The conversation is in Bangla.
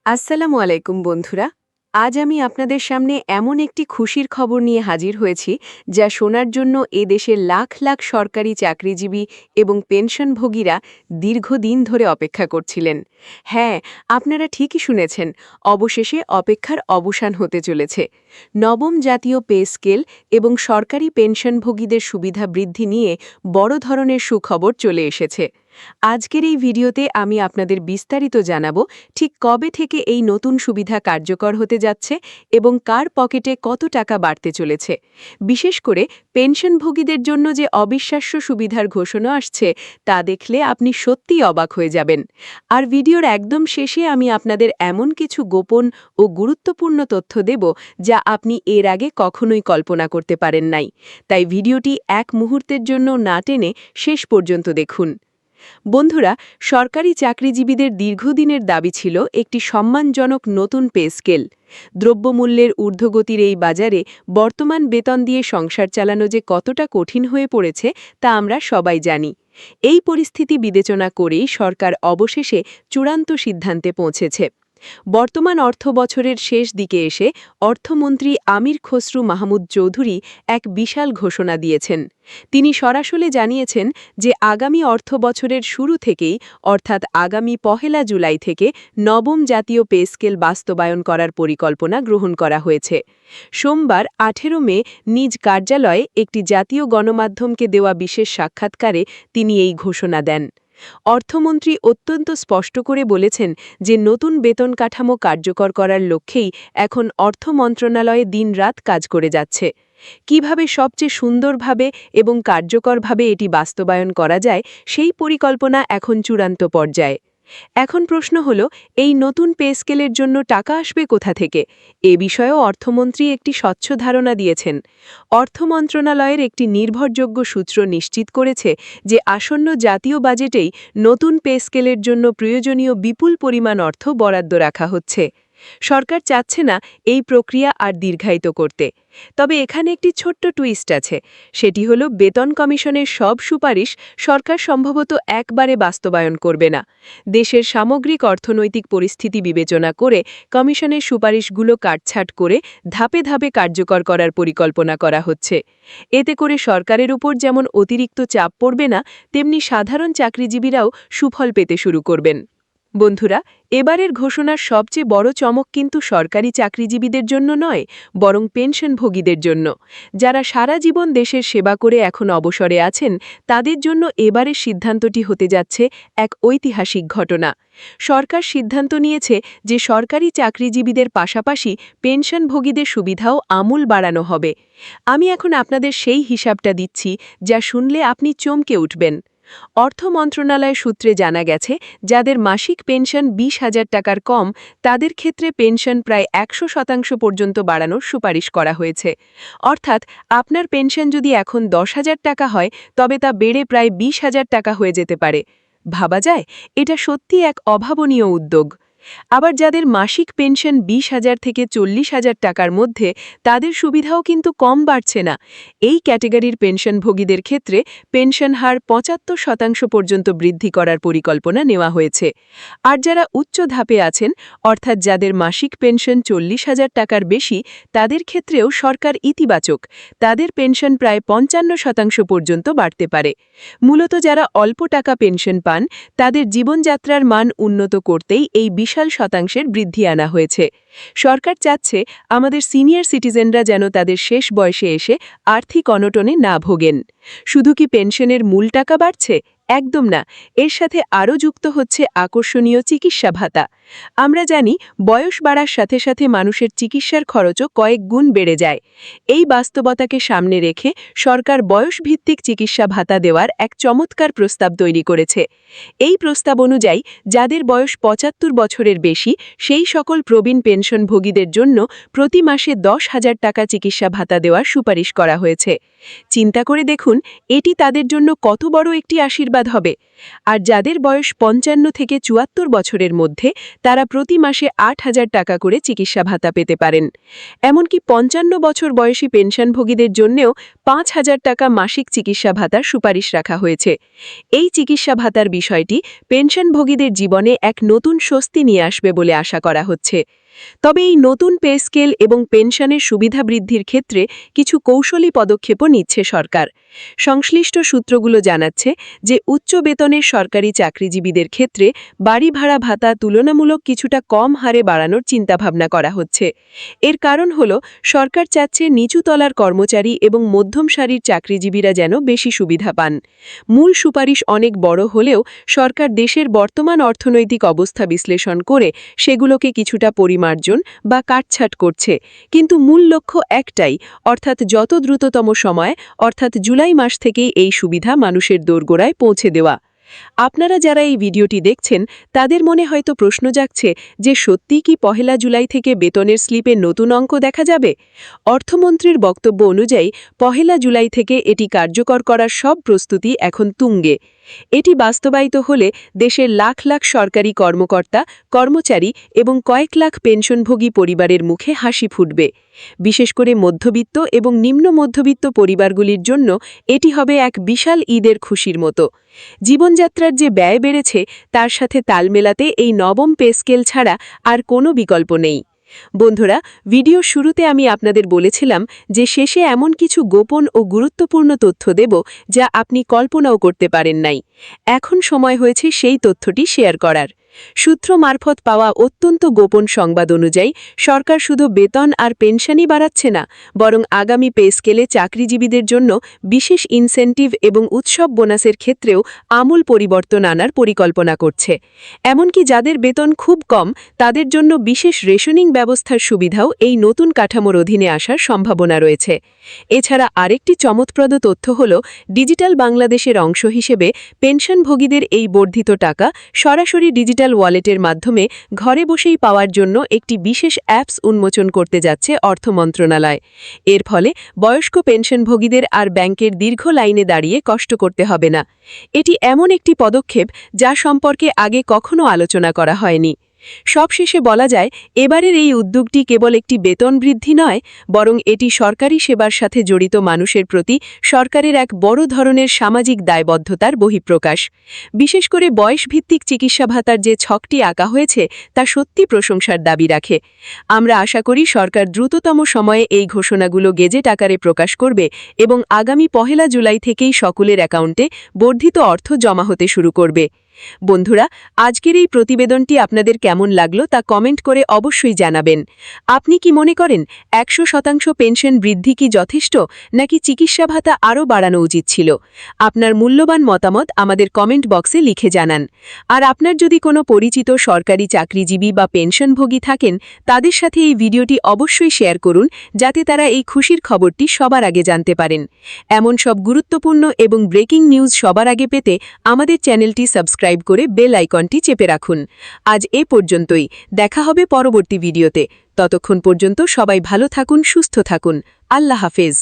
আসসালামু আলাইকুম বন্ধুরা। আজ আমি আপনাদের সামনে এমন একটি খুশির খবর নিয়ে হাজির হয়েছি যা শোনার জন্য এদেশের লাখ লাখ সরকারি চাকরিজীবী এবং পেনশনভোগীরা দীর্ঘদিন ধরে অপেক্ষা করছিলেন। হ্যাঁ, আপনারা ঠিকই শুনেছেন, অবশেষে অপেক্ষার অবসান হতে চলেছে। নবম জাতীয় পে স্কেল এবং সরকারি পেনশনভোগীদের সুবিধা বৃদ্ধি নিয়ে বড় ধরনের সুখবর চলে এসেছে। আজকের এই ভিডিওতে আমি আপনাদের বিস্তারিত জানাবো ঠিক কবে থেকে এই নতুন সুবিধা কার্যকর হতে যাচ্ছে এবং কার পকেটে কত টাকা বাড়তে চলেছে। বিশেষ করে পেনশনভোগীদের জন্য যে অবিশ্বাস্য সুবিধার ঘোষণা আসছে তা দেখলে আপনি সত্যিই অবাক হয়ে যাবেন। আর ভিডিওর একদম শেষে আমি আপনাদের এমন কিছু গোপন ও গুরুত্বপূর্ণ তথ্য দেব যা আপনি এর আগে কখনোই কল্পনা করতে পারেন নাই। তাই ভিডিওটি এক মুহূর্তের জন্য না টেনে শেষ পর্যন্ত দেখুন। বন্ধুরা, সরকারি চাকরিজীবীদের দীর্ঘদিনের দাবি ছিল একটি সম্মানজনক নতুন পে স্কেল। দ্রব্যমূল্যের ঊর্ধ্বগতির এই বাজারে বর্তমান বেতন দিয়ে সংসার চালানো যে কতটা কঠিন হয়ে পড়েছে তা আমরা সবাই জানি। এই পরিস্থিতি বিবেচনা করেই সরকার অবশেষে চূড়ান্ত সিদ্ধান্তে পৌঁছেছে। বর্তমান অর্থবছরের শেষ দিকে এসে অর্থমন্ত্রী আমির খসরু মাহমুদ চৌধুরী এক বিশাল ঘোষণা দিয়েছেন। তিনি সরাসরি জানিয়েছেন যে আগামী অর্থবছরের শুরু থেকেই অর্থাৎ আগামী ১ জুলাই থেকে নবম জাতীয় পে স্কেল বাস্তবায়ন করার পরিকল্পনা গ্রহণ করা হয়েছে। সোমবার ১৮ মে নিজ কার্যালয়ে একটি জাতীয় গণমাধ্যমকে দেওয়া বিশেষ সাক্ষাৎকারে তিনি এই ঘোষণা দেন। অর্থমন্ত্রী অত্যন্ত স্পষ্ট করে বলেছেন যে নতুন বেতন কাঠামো কার্যকর করার লক্ষ্যেই এখন অর্থ মন্ত্রণালয়ে দিনরাত কাজ করে যাচ্ছে। কিভাবে সবচেয়ে সুন্দরভাবে এবং কার্যকরভাবে এটি বাস্তবায়ন করা যায় সেই পরিকল্পনা এখন চূড়ান্ত পর্যায়ে। এখন প্রশ্ন হল, এই নতুন পে স্কেলের জন্য টাকা আসবে কোথা থেকে? এ বিষয়েও অর্থমন্ত্রী একটি স্বচ্ছ ধারণা দিয়েছেন। অর্থ মন্ত্রণালয়ের একটি নির্ভরযোগ্য সূত্র নিশ্চিত করেছে যে আসন্ন জাতীয় বাজেটেই নতুন পে স্কেলের জন্য প্রয়োজনীয় বিপুল পরিমাণ অর্থ বরাদ্দ রাখা হচ্ছে। সরকার চাচ্ছে না এই প্রক্রিয়া আর দীর্ঘায়িত করতে। তবে এখানে একটি ছোট্ট টুইস্ট আছে, সেটি হল বেতন কমিশনের সব সুপারিশ সরকার সম্ভবত একবারে বাস্তবায়ন করবে না। দেশের সামগ্রিক অর্থনৈতিক পরিস্থিতি বিবেচনা করে কমিশনের সুপারিশগুলো কাটছাঁট করে ধাপে ধাপে কার্যকর করার পরিকল্পনা করা হচ্ছে। এতে করে সরকারের উপর যেমন অতিরিক্ত চাপ পড়বে না, তেমনি সাধারণ চাকরিজীবীরাও সুফল পেতে শুরু করবেন। বন্ধুরা, এবারের ঘোষণার সবচেয়ে বড় চমক কিন্তু সরকারি চাকরিজীবীদের জন্য নয়, বরং পেনশনভোগীদের জন্য। যারা সারা জীবন দেশের সেবা করে এখন অবসরে আছেন, তাদের জন্য এবারের সিদ্ধান্তটি হতে যাচ্ছে এক ঐতিহাসিক ঘটনা। সরকার সিদ্ধান্ত নিয়েছে যে সরকারি চাকরিজীবীদের পাশাপাশি পেনশনভোগীদের সুবিধাও আমূল বাড়ানো হবে। আমি এখন আপনাদের সেই হিসাবটা দিচ্ছি যা শুনলে আপনি চমকে উঠবেন। অর্থ মন্ত্রণালয় সূত্রে জানা গেছে, যাদের মাসিক পেনশন ২০,০০০ টাকার কম, তাদের ক্ষেত্রে পেনশন প্রায় ১০০% পর্যন্ত বাড়ানোর সুপারিশ করা হয়েছে। অর্থাৎ আপনার পেনশন যদি এখন ১০,০০০ টাকা হয়, তবে তা বেড়ে প্রায় ২০,০০০ টাকা হয়ে যেতে পারে। ভাবা যায়, এটা সত্যি এক অভাবনীয় উদ্যোগ। আবার যাদের মাসিক পেনশন ২০,০০০ থেকে ৪০,০০০ টাকার মধ্যে, তাদের সুবিধাও কিন্তু কম বাড়ছে না। এই ক্যাটেগরির পেনশনভোগীদের ক্ষেত্রে পেনশন হার ৭৫% পর্যন্ত বৃদ্ধি করার পরিকল্পনা নেওয়া হয়েছে। আর যারা উচ্চ ধাপে আছেন, অর্থাৎ যাদের মাসিক পেনশন ৪০,০০০ টাকার বেশি, তাদের ক্ষেত্রেও সরকার ইতিবাচক। তাদের পেনশন প্রায় ৫৫% পর্যন্ত বাড়তে পারে। মূলত যারা অল্প টাকা পেনশন পান, তাদের জীবনযাত্রার মান উন্নত করতেই এই বিশাল শতাংশের বৃদ্ধি আনা হয়েছে। সরকার চাচ্ছে আমাদের সিনিয়র সিটিজেনরা যেন তাদের শেষ বয়সে এসে আর্থিক অনটনে না ভোগেন। শুধু কি পেনশনের মূল টাকা বাড়ছে? একদম না, এর সাথে আরও যুক্ত হচ্ছে আকর্ষণীয় চিকিৎসা ভাতা। আমরা জানি, বয়স বাড়ার সাথে সাথে মানুষের চিকিৎসার খরচও কয়েক গুণ বেড়ে যায়। এই বাস্তবতাকে সামনে রেখে সরকার বয়সভিত্তিক চিকিৎসা ভাতা দেওয়ার এক চমৎকার প্রস্তাব তৈরি করেছে। এই প্রস্তাব অনুযায়ী যাদের বয়স ৭৫ বছরের বেশি, সেই সকল প্রবীণ পেনশনভোগীদের জন্য প্রতি মাসে ১০,০০০ টাকা চিকিৎসা ভাতা দেওয়ার সুপারিশ করা হয়েছে। চিন্তা করে দেখুন, এটি তাদের জন্য কত বড় একটি আশীর্বাদ আশীর্বাদ হবে। আর যাদের বয়স ৫৫ থেকে ৭৪ বছরের মধ্যে তারা প্রতি মাসে ৮,০০০ টাকা করে চিকিৎসা ভাতা পেতে পারেন। এমনকি ৫৫ বছর বয়সী পেনশনভোগীদের জন্যেও ৫,০০০ টাকা মাসিক চিকিৎসা ভাতার সুপারিশ রাখা হয়েছে। এই চিকিৎসা ভাতার বিষয়টি পেনশনভোগীদের জীবনে এক নতুন স্বস্তি নিয়ে আসবে বলে আশা করা হচ্ছে। তবে এই নতুন পে স্কেল এবং পেনশনের সুবিধা বৃদ্ধির ক্ষেত্রে কিছু কৌশলী পদক্ষেপও নিচ্ছে সরকার। সংশ্লিষ্ট সূত্রগুলো জানাচ্ছে যে উচ্চ বেতনের সরকারি চাকরিজীবীদের ক্ষেত্রে বাড়ি ভাড়া ভাতা তুলনামূলক কিছুটা কম হারে বাড়ানোর চিন্তাভাবনা করা হচ্ছে। এর কারণ হল সরকার চাচ্ছে নিচু তলার কর্মচারী এবং মধ্যম সারির চাকরিজীবীরা যেন বেশি সুবিধা পান। মূল সুপারিশ অনেক বড় হলেও সরকার দেশের বর্তমান অর্থনৈতিক অবস্থা বিশ্লেষণ করে সেগুলোকে কিছুটা পরিমার্জন বা কাটছাঁট করছে, কিন্তু মূল লক্ষ্য একটাই, অর্থাৎ যত দ্রুততম সময় অর্থাৎ জুলাই মাস থেকেই এই সুবিধা মানুষের দোরগোড়ায় পৌঁছে দেওয়া। আপনারা যারা এই ভিডিওটি দেখছেন তাদের মনে হয়তো প্রশ্ন জাগছে যে সত্যিই কি ১ জুলাই থেকে বেতনের স্লিপে নতুন অঙ্ক দেখা যাবে? অর্থমন্ত্রীর বক্তব্য অনুযায়ী ১ জুলাই থেকে এটি কার্যকর করার সব প্রস্তুতি এখন তুঙ্গে। এটি বাস্তবায়িত হলে দেশের লাখ লাখ সরকারি কর্মকর্তা, কর্মচারী এবং কয়েক লাখ পেনশনভোগী পরিবারের মুখে হাসি ফুটবে। বিশেষ করে মধ্যবিত্ত এবং নিম্ন মধ্যবিত্ত পরিবারগুলির জন্য এটি হবে এক বিশাল ঈদের খুশির মতো। জীবনযাত্রার যে ব্যয় বেড়েছে তার সাথে তাল মেলাতে এই নবম পে স্কেল ছাড়া আর কোনো বিকল্প নেই। বন্ধুরা, ভিডিও শুরুতে আমি আপনাদের বলেছিলাম যে শেষে এমন কিছু গোপন ও গুরুত্বপূর্ণ তথ্য দেব যা আপনি কল্পনাও করতে পারেন নাই। এখন সময় হয়েছে সেই তথ্যটি শেয়ার করার। সূত্র মারফত পাওয়া অত্যন্ত গোপন সংবাদ অনুযায়ী সরকার শুধু বেতন আর পেনশনই বাড়াচ্ছে না, বরং আগামী পে স্কেলে চাকরিজীবীদের জন্য বিশেষ ইনসেন্টিভ এবং উৎসব বোনাসের ক্ষেত্রেও আমূল পরিবর্তন আনার পরিকল্পনা করছে। এমনকি যাদের বেতন খুব কম তাদের জন্য বিশেষ রেশনিং ব্যবস্থার সুবিধাও এই নতুন কাঠামোর অধীনে আসার সম্ভাবনা রয়েছে। এছাড়া আরেকটি চমৎপ্রদ তথ্য হল ডিজিটাল বাংলাদেশের অংশ হিসেবে পেনশনভোগীদের এই বর্ধিত টাকা সরাসরি ডিজিটাল ওয়ালেটের মাধ্যমে ঘরে বসেই পাওয়ার জন্য একটি বিশেষ অ্যাপস উন্মোচন করতে যাচ্ছে অর্থ মন্ত্রণালয়। এর ফলে বয়স্ক পেনশনভোগীদের আর ব্যাংকের দীর্ঘ লাইনে দাঁড়িয়ে কষ্ট করতে হবে না। এটি এমন একটি পদক্ষেপ যা সম্পর্কে আগে কখনো আলোচনা করা হয়নি। সবশেষে বলা যায়, এবারের এই উদ্যোগটি কেবল একটি বেতন বৃদ্ধি নয়, বরং এটি সরকারি সেবার সাথে জড়িত মানুষের প্রতি সরকারের এক বড় ধরনের সামাজিক দায়বদ্ধতার বহিঃপ্রকাশ। বিশেষ করে বয়সভিত্তিক চিকিৎসা ভাতার যে ছকটি আঁকা হয়েছে তা সত্যি প্রশংসার দাবি রাখে। আমরা আশা করি সরকার দ্রুততম সময়ে এই ঘোষণাগুলো গেজেট আকারে প্রকাশ করবে এবং আগামী ১ জুলাই থেকেই সকলের অ্যাকাউন্টে বর্ধিত অর্থ জমা হতে শুরু করবে। বন্ধুরা, আজকের এই প্রতিবেদনটি আপনাদের কেমন লাগলো তা কমেন্ট করে অবশ্যই জানাবেন। আপনি কি মনে করেন ১০০% পেনশন বৃদ্ধি কি যথেষ্ট, নাকি চিকিৎসা ভাতা আরও বাড়ানো উচিত ছিল? আপনার মূল্যবান মতামত আমাদের কমেন্ট বক্সে লিখে জানান। আর আপনার যদি কোনো পরিচিত সরকারি চাকরিজীবী বা পেনশনভোগী থাকেন তাদের সাথে এই ভিডিওটি অবশ্যই শেয়ার করুন, যাতে তারা এই খুশির খবরটি সবার আগে জানতে পারেন। এমন সব গুরুত্বপূর্ণ এবং ব্রেকিং নিউজ সবার আগে পেতে আমাদের চ্যানেলটি সাবস্ক্রাইব করে বেল আইকনটি চেপে রাখুন। আজ এ পর্যন্তই, দেখা হবে পরবর্তী ভিডিওতে। ততক্ষণ পর্যন্ত সবাই ভালো থাকুন, সুস্থ থাকুন। আল্লাহ হাফেজ।